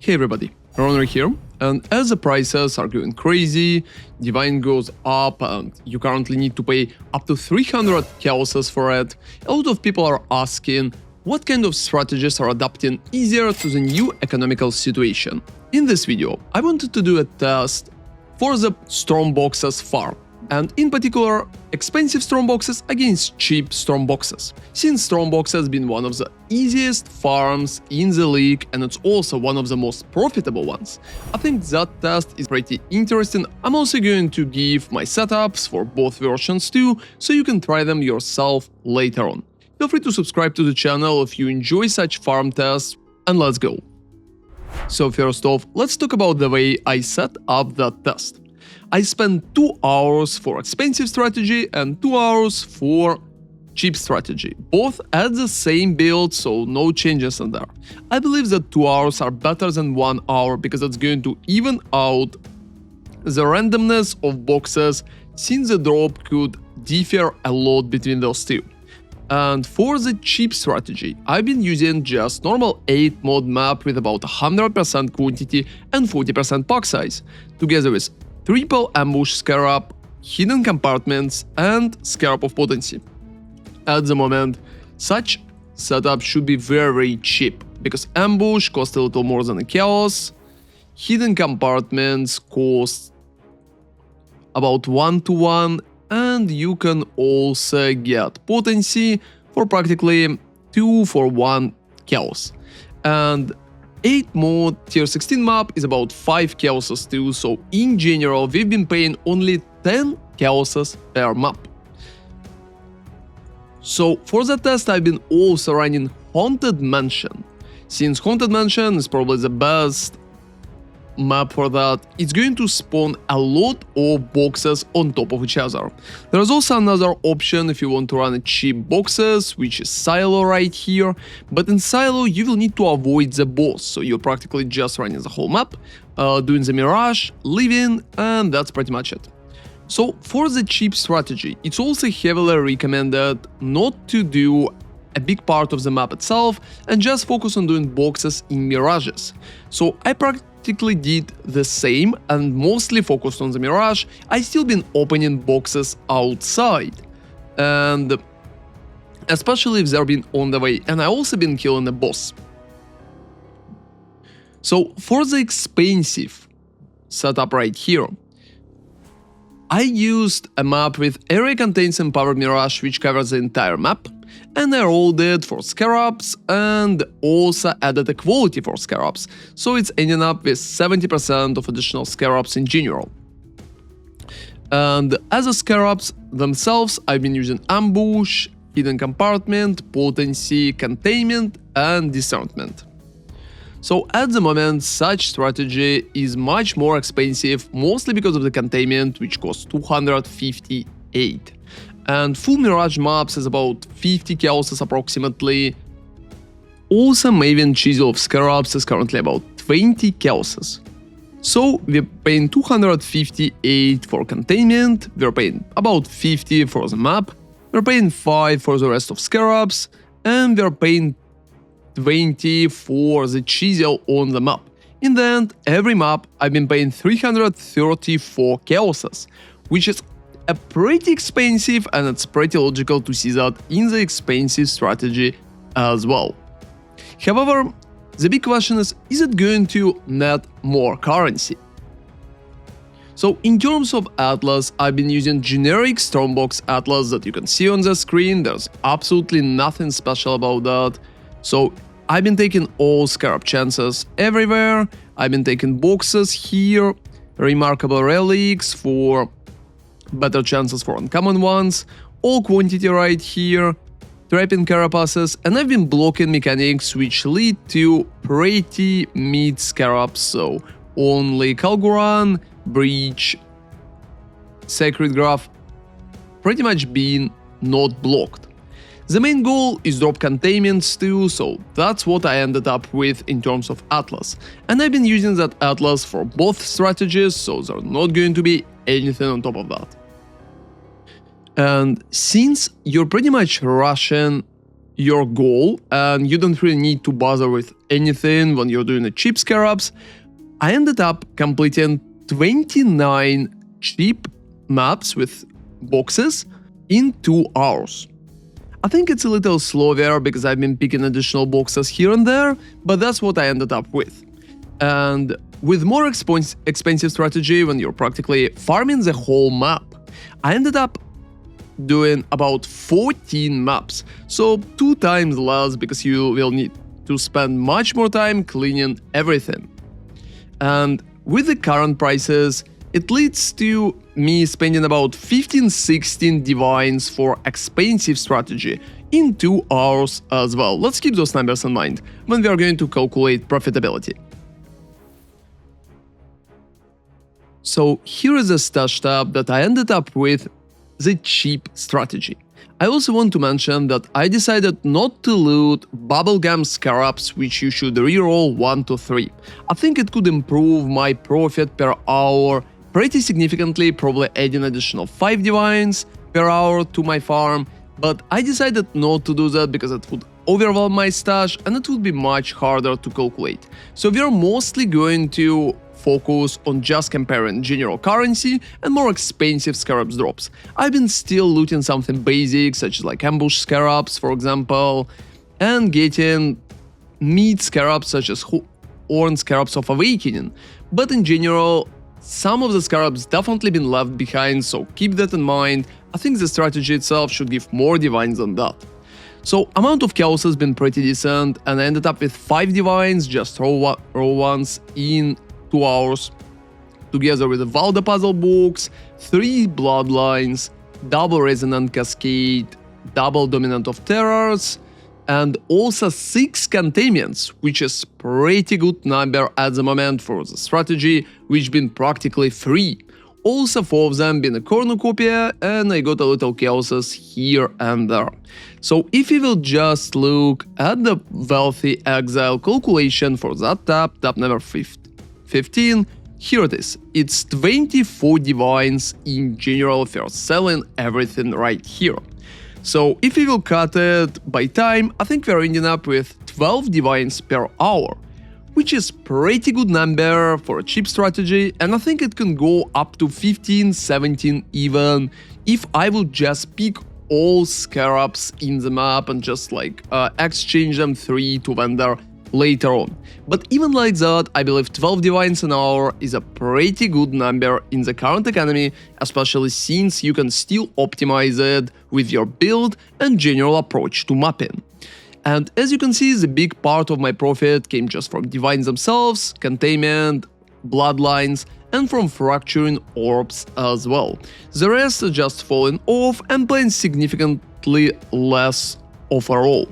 Hey everybody, ronarray here, and as the prices are going crazy, divine goes up and you currently need to pay up to 300 chaoses for it, a lot of people are asking what kind of strategies are adapting easier to the new economical situation. In this video, I wanted to do a test for the Strongboxes farm, and in particular, expensive Strongboxes against cheap Strongboxes. Since Strongbox has been one of the easiest farms in the league and it's also one of the most profitable ones, I think that test is pretty interesting. I'm also going to give my setups for both versions too, so you can try them yourself later on. Feel free to subscribe to the channel if you enjoy such farm tests, and let's go. So first off, let's talk about the way I set up that test. I spent 2 hours for expensive strategy and 2 hours for cheap strategy, both at the same build, so no changes in there. I believe that 2 hours are better than 1 hour because it's going to even out the randomness of boxes, since the drop could differ a lot between those two. And for the cheap strategy, I've been using just normal 8 mod map with about 100% quantity and 40% pack size, together with triple ambush scarab, hidden compartments, and scarab of potency. At the moment, such setup should be very cheap, because ambush costs a little more than a chaos, hidden compartments cost about 1 to 1, and you can also get potency for practically 2 for 1 chaos. And 8 mod tier 16 map is about 5 chaoses too, so in general we've been paying only 10 chaoses per map. So for the test I've been also running Haunted Mansion. Since Haunted Mansion is probably the best map for that, it's going to spawn a lot of boxes on top of each other. There's also another option if you want to run a cheap boxes, which is Silo right here, but in Silo you will need to avoid the boss, so you're practically just running the whole map, doing the Mirage, leaving, and that's pretty much it. So for the cheap strategy, it's also heavily recommended not to do a big part of the map itself and just focus on doing boxes in Mirages. So I practically did the same and mostly focused on the Mirage. I still been opening boxes outside, and especially if they're been on the way, and I also been killing the boss. So for the expensive setup right here, I used a map with area contains empowered Mirage, which covers the entire map, and I rolled it for scarabs and also added a quality for scarabs, so it's ending up with 70% of additional scarabs in general. And as the scarabs themselves, I've been using ambush, hidden compartment, potency, containment, and discernment. So at the moment, such strategy is much more expensive, mostly because of the containment, which costs 258. And full Mirage maps is about 50 chaoses approximately. Also, Maven Chisel of Scarabs is currently about 20 chaoses. So we're paying 258 for containment, we're paying about 50 for the map, we're paying 5 for the rest of Scarabs, and we're paying 20 for the chisel on the map. In the end, every map I've been paying 334 chaoses, which is a pretty expensive, and it's pretty logical to see that in the expensive strategy as well. However, the big question is it going to net more currency? So in terms of Atlas, I've been using generic Strongbox Atlas that you can see on the screen. There's absolutely nothing special about that. So I've been taking all scarab chances everywhere, I've been taking boxes here, remarkable relics for better chances for uncommon ones, all quantity right here, trapping carapaces, and I've been blocking mechanics which lead to pretty mid scarabs, so only Kalguran, Breach, Sacred Graph pretty much being not blocked. The main goal is drop containments too, so that's what I ended up with in terms of Atlas. And I've been using that Atlas for both strategies, so there's not going to be anything on top of that. And since you're pretty much rushing your goal and you don't really need to bother with anything when you're doing the cheap scarabs, I ended up completing 29 cheap maps with boxes in 2 hours. I think it's a little slower because I've been picking additional boxes here and there, but that's what I ended up with. And with more expensive strategy, when you're practically farming the whole map, I ended up doing about 14 maps, so 2 times less because you will need to spend much more time cleaning everything. And with the current prices, it leads to me spending about 15-16 divines for expensive strategy in 2 hours as well. Let's keep those numbers in mind when we are going to calculate profitability. So here is a stash tab that I ended up with the cheap strategy. I also want to mention that I decided not to loot bubblegum scarabs, which you should reroll 1 to 3. I think it could improve my profit per hour pretty significantly, probably adding additional 5 divines per hour to my farm, but I decided not to do that because it would overwhelm my stash and it would be much harder to calculate. So we are mostly going to focus on just comparing general currency and more expensive scarabs drops. I've been still looting something basic, such as like ambush scarabs, for example, and getting meat scarabs such as horn scarabs of awakening. But in general, some of the scarabs definitely been left behind, so keep that in mind. I think the strategy itself should give more divines than that. So amount of chaos has been pretty decent, and I ended up with 5 divines, just raw ones, in 2 hours, together with the Valda puzzle books, 3 bloodlines, double resonant cascade, double dominant of terrors, and also 6 containments, which is pretty good number at the moment for the strategy, which been practically free. Also 4 of them been a cornucopia, and I got a little chaoses here and there. So if we will just look at the Wealthy Exile calculation for that tab number 15, here it is. It's 24 divines in general for selling everything right here. So if we will cut it by time, I think we're ending up with 12 divines per hour, which is pretty good number for a cheap strategy, and I think it can go up to 15, 17 even, if I would just pick all scarabs in the map and just like exchange them 3 to vendor later on. But even like that, I believe 12 divines an hour is a pretty good number in the current economy, especially since you can still optimize it with your build and general approach to mapping. And as you can see, the big part of my profit came just from divines themselves, containment, bloodlines, and from fracturing orbs as well. The rest are just falling off and playing significantly less overall.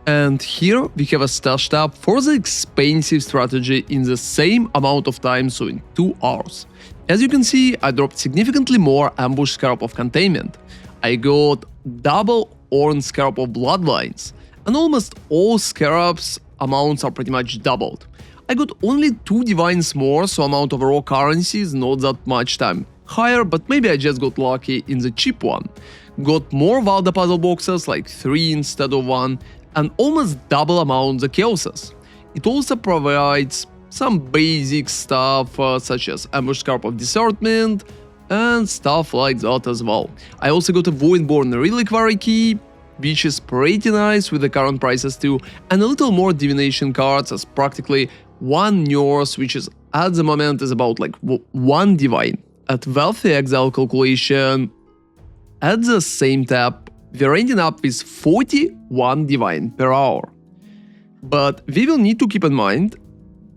And here we have a stash tab for the expensive strategy in the same amount of time, so in 2 hours. As you can see, I dropped significantly more ambush scarab of containment. I got double Orn scarab of bloodlines, and almost all scarabs amounts are pretty much doubled. I got only 2 divines more, so amount of raw currency is not that much time higher, but maybe I just got lucky in the cheap one. Got more Valda puzzle boxes, like 3 instead of 1, and almost double amount the chaoses. It also provides some basic stuff such as ambush scarab of discernment and stuff like that as well. I also got a Voidborn reliquary key, which is pretty nice with the current prices too, and a little more divination cards as practically 1 nurse, which is at the moment is about like 1 divine. At Wealthy Exile calculation, at the same tab, we're ending up with 41 divine per hour. But we will need to keep in mind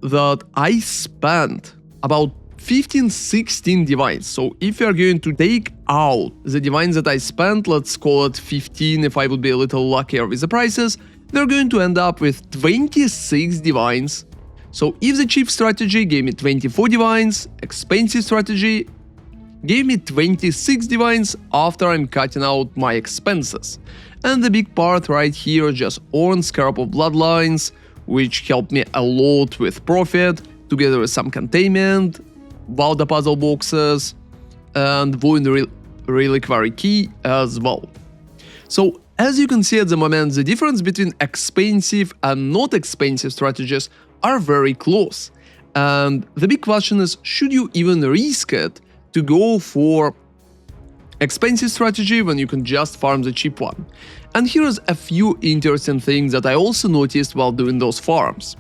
that I spent about 15-16 divines. So if we are going to take out the divines that I spent, let's call it 15 if I would be a little luckier with the prices, we're going to end up with 26 divines. So if the cheap strategy gave me 24 divines, expensive strategy gave me 26 divines after I'm cutting out my expenses. And the big part right here, just Orn Scarab of Bloodlines, which helped me a lot with profit, together with some containment, Valda puzzle boxes, and Void Reliquary key as well. So as you can see at the moment, the difference between expensive and not expensive strategies are very close. And the big question is, should you even risk it to go for expensive strategy when you can just farm the cheap one? And here's a few interesting things that I also noticed while doing those farms.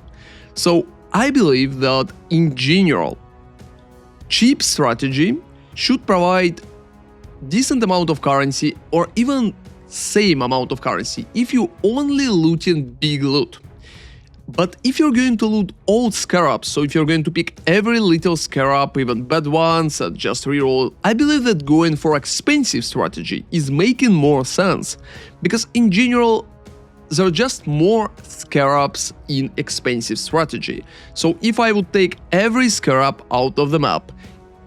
So I believe that in general, cheap strategy should provide decent amount of currency or even same amount of currency if you only looting big loot. But if you're going to loot all scarabs, so if you're going to pick every little scarab, even bad ones, and just reroll, I believe that going for expensive strategy is making more sense, because in general, there are just more scarabs in expensive strategy. So if I would take every scarab out of the map,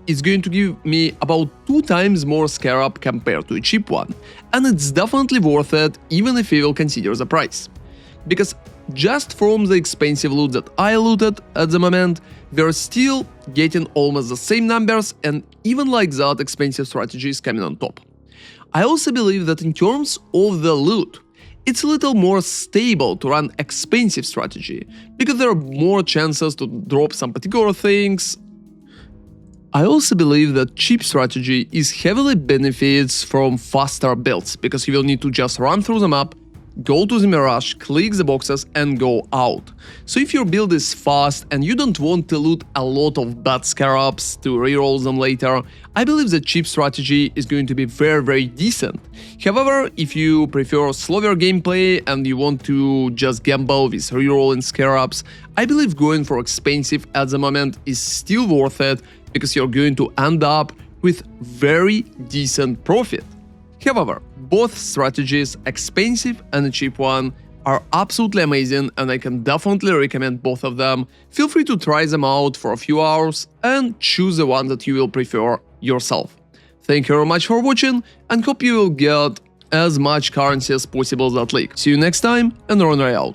it's going to give me about 2 times more scarab compared to a cheap one. And it's definitely worth it, even if you will consider the price. Because just from the expensive loot that I looted at the moment, we're still getting almost the same numbers, and even like that, expensive strategy is coming on top. I also believe that in terms of the loot, it's a little more stable to run expensive strategy, because there are more chances to drop some particular things. I also believe that cheap strategy is heavily benefits from faster builds, because you will need to just run through the map, go to the Mirage, click the boxes and go out. So if your build is fast and you don't want to loot a lot of bad scarabs to reroll them later, I believe that cheap strategy is going to be very decent. However, if you prefer slower gameplay and you want to just gamble with rerolling scarabs, I believe going for expensive at the moment is still worth it, because you're going to end up with very decent profit. However, both strategies, expensive and a cheap one, are absolutely amazing, and I can definitely recommend both of them. Feel free to try them out for a few hours and choose the one that you will prefer yourself. Thank you very much for watching, and hope you will get as much currency as possible that league. See you next time, and ronarray out.